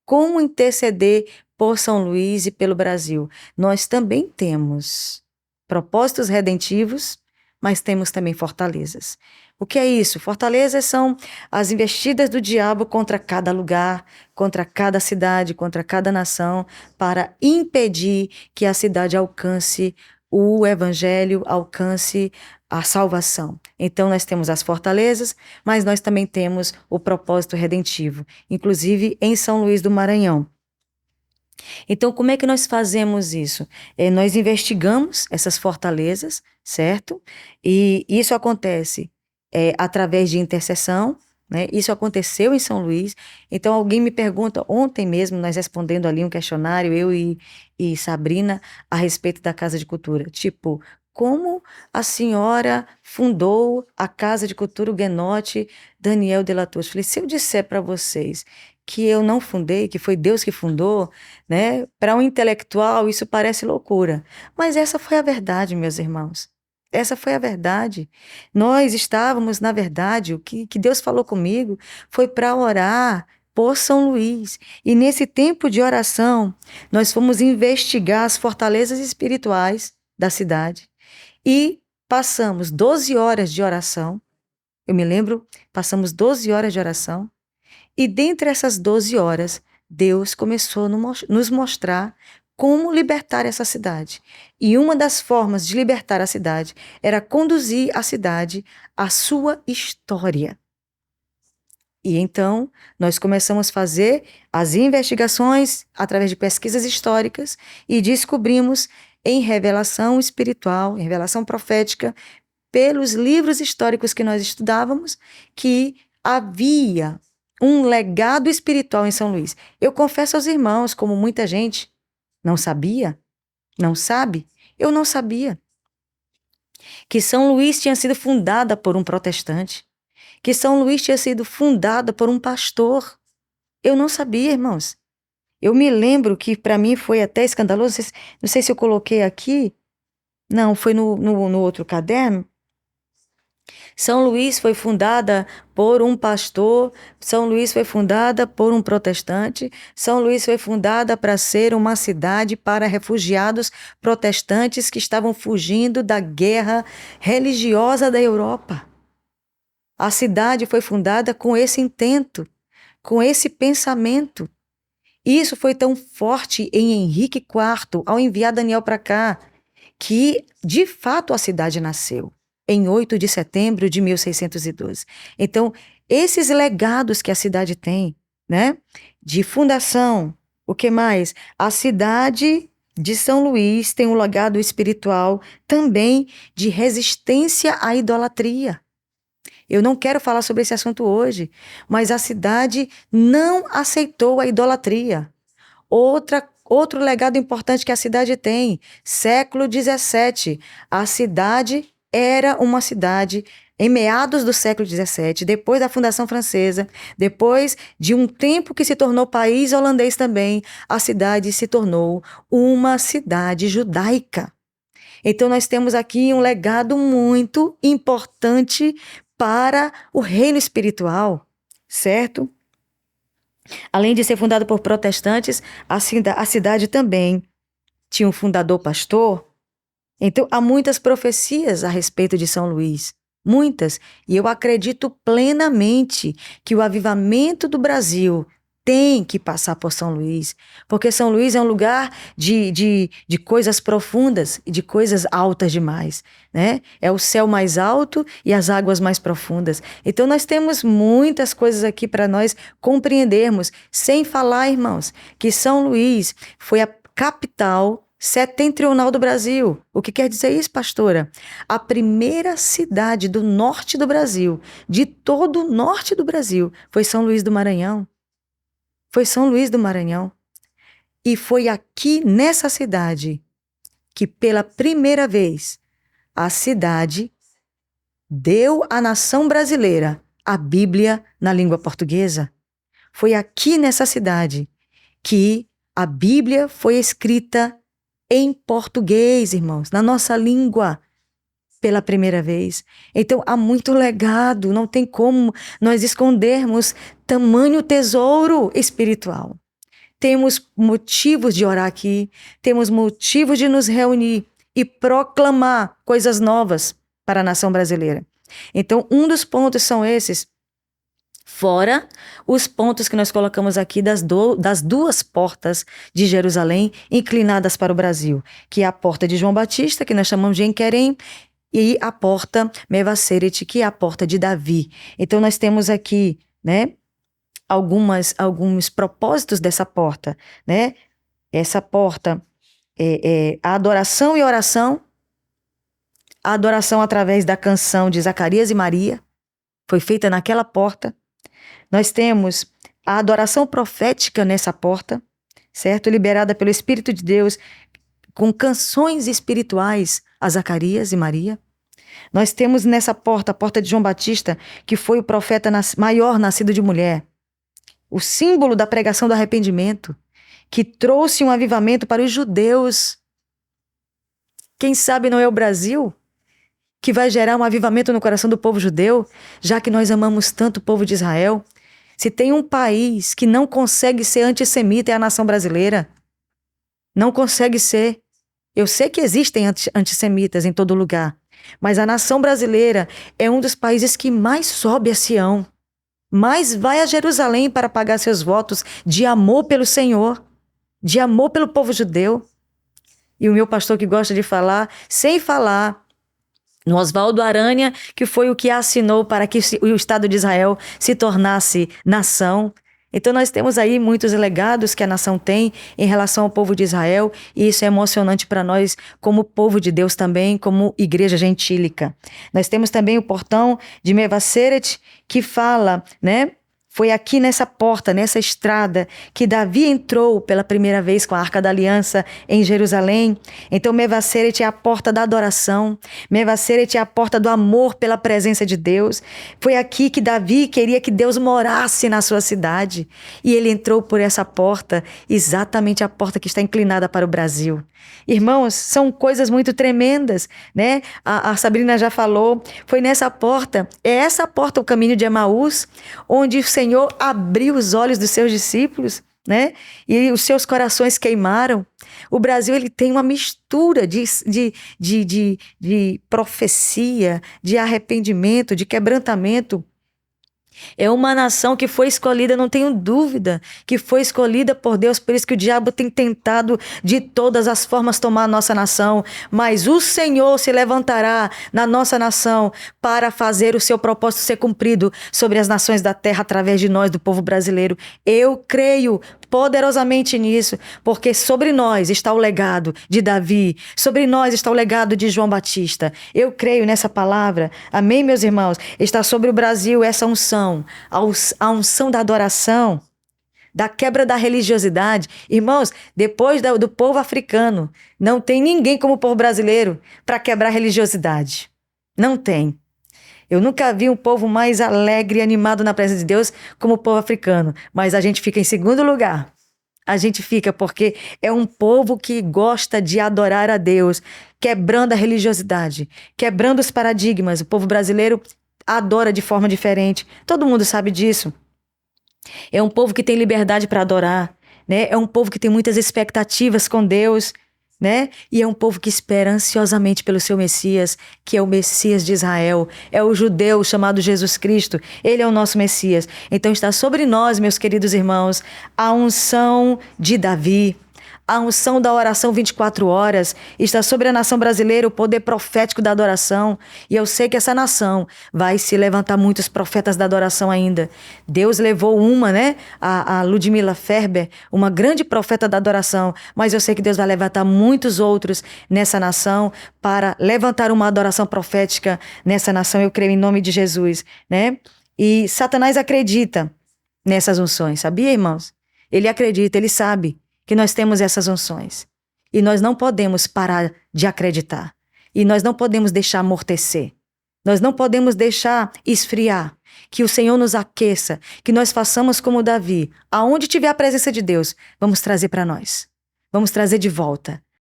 como interceder por São Luís e pelo Brasil. Nós também temos propósitos redentivos, mas temos também fortalezas. O que é isso? Fortalezas são as investidas do diabo contra cada lugar, contra cada cidade, contra cada nação, para impedir que a cidade alcance o evangelho, alcance a salvação. Então, nós temos as fortalezas, mas nós também temos o propósito redentivo, inclusive em São Luís do Maranhão. Então, como é que nós fazemos isso? Nós investigamos essas fortalezas, certo? E isso acontece através de intercessão, né? Isso aconteceu em São Luís. Então, alguém me pergunta, ontem mesmo, nós respondendo ali um questionário, eu e Sabrina, a respeito da Casa de Cultura. Tipo, como a senhora fundou a Casa de Cultura Huguenote Daniel de la Touche? Falei, se eu disser para vocês que eu não fundei, que foi Deus que fundou, né? Para um intelectual, isso parece loucura. Mas essa foi a verdade, meus irmãos. Essa foi a verdade. Nós estávamos, na verdade, o que Deus falou comigo foi para orar por São Luís. E nesse tempo de oração, nós fomos investigar as fortalezas espirituais da cidade e passamos 12 horas de oração. Eu me lembro, passamos 12 horas de oração. E dentre essas 12 horas, Deus começou a nos mostrar como libertar essa cidade. E uma das formas de libertar a cidade era conduzir a cidade à sua história. E então, nós começamos a fazer as investigações através de pesquisas históricas e descobrimos em revelação espiritual, em revelação profética, pelos livros históricos que nós estudávamos, que havia um legado espiritual em São Luís. Eu confesso aos irmãos, como muita gente não sabia, não sabe, eu não sabia, que São Luís tinha sido fundada por um protestante, que São Luís tinha sido fundada por um pastor. Eu não sabia, irmãos. Eu me lembro que para mim foi até escandaloso, não sei se eu coloquei aqui, não, foi no outro caderno. São Luís foi fundada por um pastor, São Luís foi fundada por um protestante, São Luís foi fundada para ser uma cidade para refugiados protestantes que estavam fugindo da guerra religiosa da Europa. A cidade foi fundada com esse intento, com esse pensamento. Isso foi tão forte em Henrique IV, ao enviar Daniel para cá, que de fato a cidade nasceu em 8 de setembro de 1612. Então, esses legados que a cidade tem, né, de fundação, o que mais? A cidade de São Luís tem um legado espiritual também de resistência à idolatria. Eu não quero falar sobre esse assunto hoje, mas a cidade não aceitou a idolatria. Outro legado importante que a cidade tem, século XVII, a cidade era uma cidade em meados do século XVII, depois da fundação francesa, depois de um tempo que se tornou país holandês também, a cidade se tornou uma cidade judaica. Então nós temos aqui um legado muito importante para o reino espiritual, certo? Além de ser fundada por protestantes, a cidade também tinha um fundador pastor. Então, há muitas profecias a respeito de São Luís. Muitas. E eu acredito plenamente que o avivamento do Brasil tem que passar por São Luís, porque São Luís é um lugar de coisas profundas e de coisas altas demais, né? É o céu mais alto e as águas mais profundas. Então nós temos muitas coisas aqui para nós compreendermos, sem falar, irmãos, que São Luís foi a capital setentrional do Brasil. O que quer dizer isso, pastora? A primeira cidade do norte do Brasil, de todo o norte do Brasil, foi São Luís do Maranhão. Foi São Luís do Maranhão. E foi aqui nessa cidade que pela primeira vez a cidade deu à nação brasileira a Bíblia na língua portuguesa. Foi aqui nessa cidade que a Bíblia foi escrita em português, irmãos, na nossa língua, pela primeira vez. Então, há muito legado, não tem como nós escondermos tamanho tesouro espiritual. temos motivos de orar aqui, temos motivos de nos reunir e proclamar coisas novas para a nação brasileira. Então, um dos pontos são esses, fora os pontos que nós colocamos aqui das duas portas de Jerusalém inclinadas para o Brasil, que é a porta de João Batista, que nós chamamos de Enquerem, e a porta Mevaseret, que é a porta de Davi. Então, nós temos aqui, né, alguns propósitos dessa porta, né? Essa porta é a adoração e oração, a adoração através da canção de Zacarias e Maria, foi feita naquela porta. Nós temos a adoração profética nessa porta, certo? Liberada pelo Espírito de Deus, com canções espirituais a Zacarias e Maria. Nós temos nessa porta, a porta de João Batista, que foi o profeta maior nascido de mulher, o símbolo da pregação do arrependimento, que trouxe um avivamento para os judeus. Quem sabe não é o Brasil que vai gerar um avivamento no coração do povo judeu, já que nós amamos tanto o povo de Israel? Se tem um país que não consegue ser antissemita, é a nação brasileira. Não consegue ser. Eu sei que existem antissemitas em todo lugar, mas a nação brasileira é um dos países que mais sobe a Sião, mais vai a Jerusalém para pagar seus votos de amor pelo Senhor, de amor pelo povo judeu. E o meu pastor que gosta de falar, sem falar, no Oswaldo Aranha, que foi o que assinou para que o Estado de Israel se tornasse nação. Então nós temos aí muitos legados que a nação tem em relação ao povo de Israel, e isso é emocionante para nós como povo de Deus também, como igreja gentílica. Nós temos também o portão de Mevaseret, que fala, né? Foi aqui nessa porta, nessa estrada, que Davi entrou pela primeira vez com a Arca da Aliança em Jerusalém. Então, Mevaseret é a porta da adoração. Mevaseret é a porta do amor pela presença de Deus. Foi aqui que Davi queria que Deus morasse na sua cidade. E ele entrou por essa porta, exatamente a porta que está inclinada para o Brasil. Irmãos, são coisas muito tremendas, né? A Sabrina já falou, foi nessa porta, é essa porta, o caminho de Emaús, onde o Senhor abriu os olhos dos seus discípulos, né? E os seus corações queimaram. O Brasil, ele tem uma mistura de profecia, de arrependimento, de quebrantamento. É uma nação que foi escolhida, não tenho dúvida, que foi escolhida por Deus, por isso que o diabo tem tentado de todas as formas tomar a nossa nação, mas o Senhor se levantará na nossa nação para fazer o seu propósito ser cumprido sobre as nações da terra através de nós, do povo brasileiro. Eu creio poderosamente nisso, porque sobre nós está o legado de Davi, sobre nós está o legado de João Batista. Eu creio nessa palavra, amém, meus irmãos? Está sobre o Brasil essa unção, a unção da adoração, da quebra da religiosidade. Irmãos, depois do povo africano, não tem ninguém como o povo brasileiro para quebrar a religiosidade. Não tem. Eu nunca vi um povo mais alegre e animado na presença de Deus como o povo africano, mas a gente fica em segundo lugar. A gente fica porque é um povo que gosta de adorar a Deus, quebrando a religiosidade, quebrando os paradigmas. O povo brasileiro adora de forma diferente. Todo mundo sabe disso. É um povo que tem liberdade para adorar, né? É um povo que tem muitas expectativas com Deus, né? E é um povo que espera ansiosamente pelo seu Messias, que é o Messias de Israel, é o judeu chamado Jesus Cristo. Ele é o nosso Messias. Então está sobre nós, meus queridos irmãos, a unção de Davi, a unção da oração 24 horas, está sobre a nação brasileira o poder profético da adoração. E eu sei que essa nação vai se levantar muitos profetas da adoração ainda. Deus levou uma, né? A Ludmila Ferber, uma grande profeta da adoração. Mas eu sei que Deus vai levantar muitos outros nessa nação para levantar uma adoração profética nessa nação. Eu creio em nome de Jesus, né? E Satanás acredita nessas unções, sabia, irmãos? Ele acredita, ele sabe que nós temos essas unções. E nós não podemos parar de acreditar. E nós não podemos deixar amortecer. Nós não podemos deixar esfriar. Que o Senhor nos aqueça. Que nós façamos como Davi. Aonde tiver a presença de Deus, vamos trazer para nós. Vamos trazer de volta.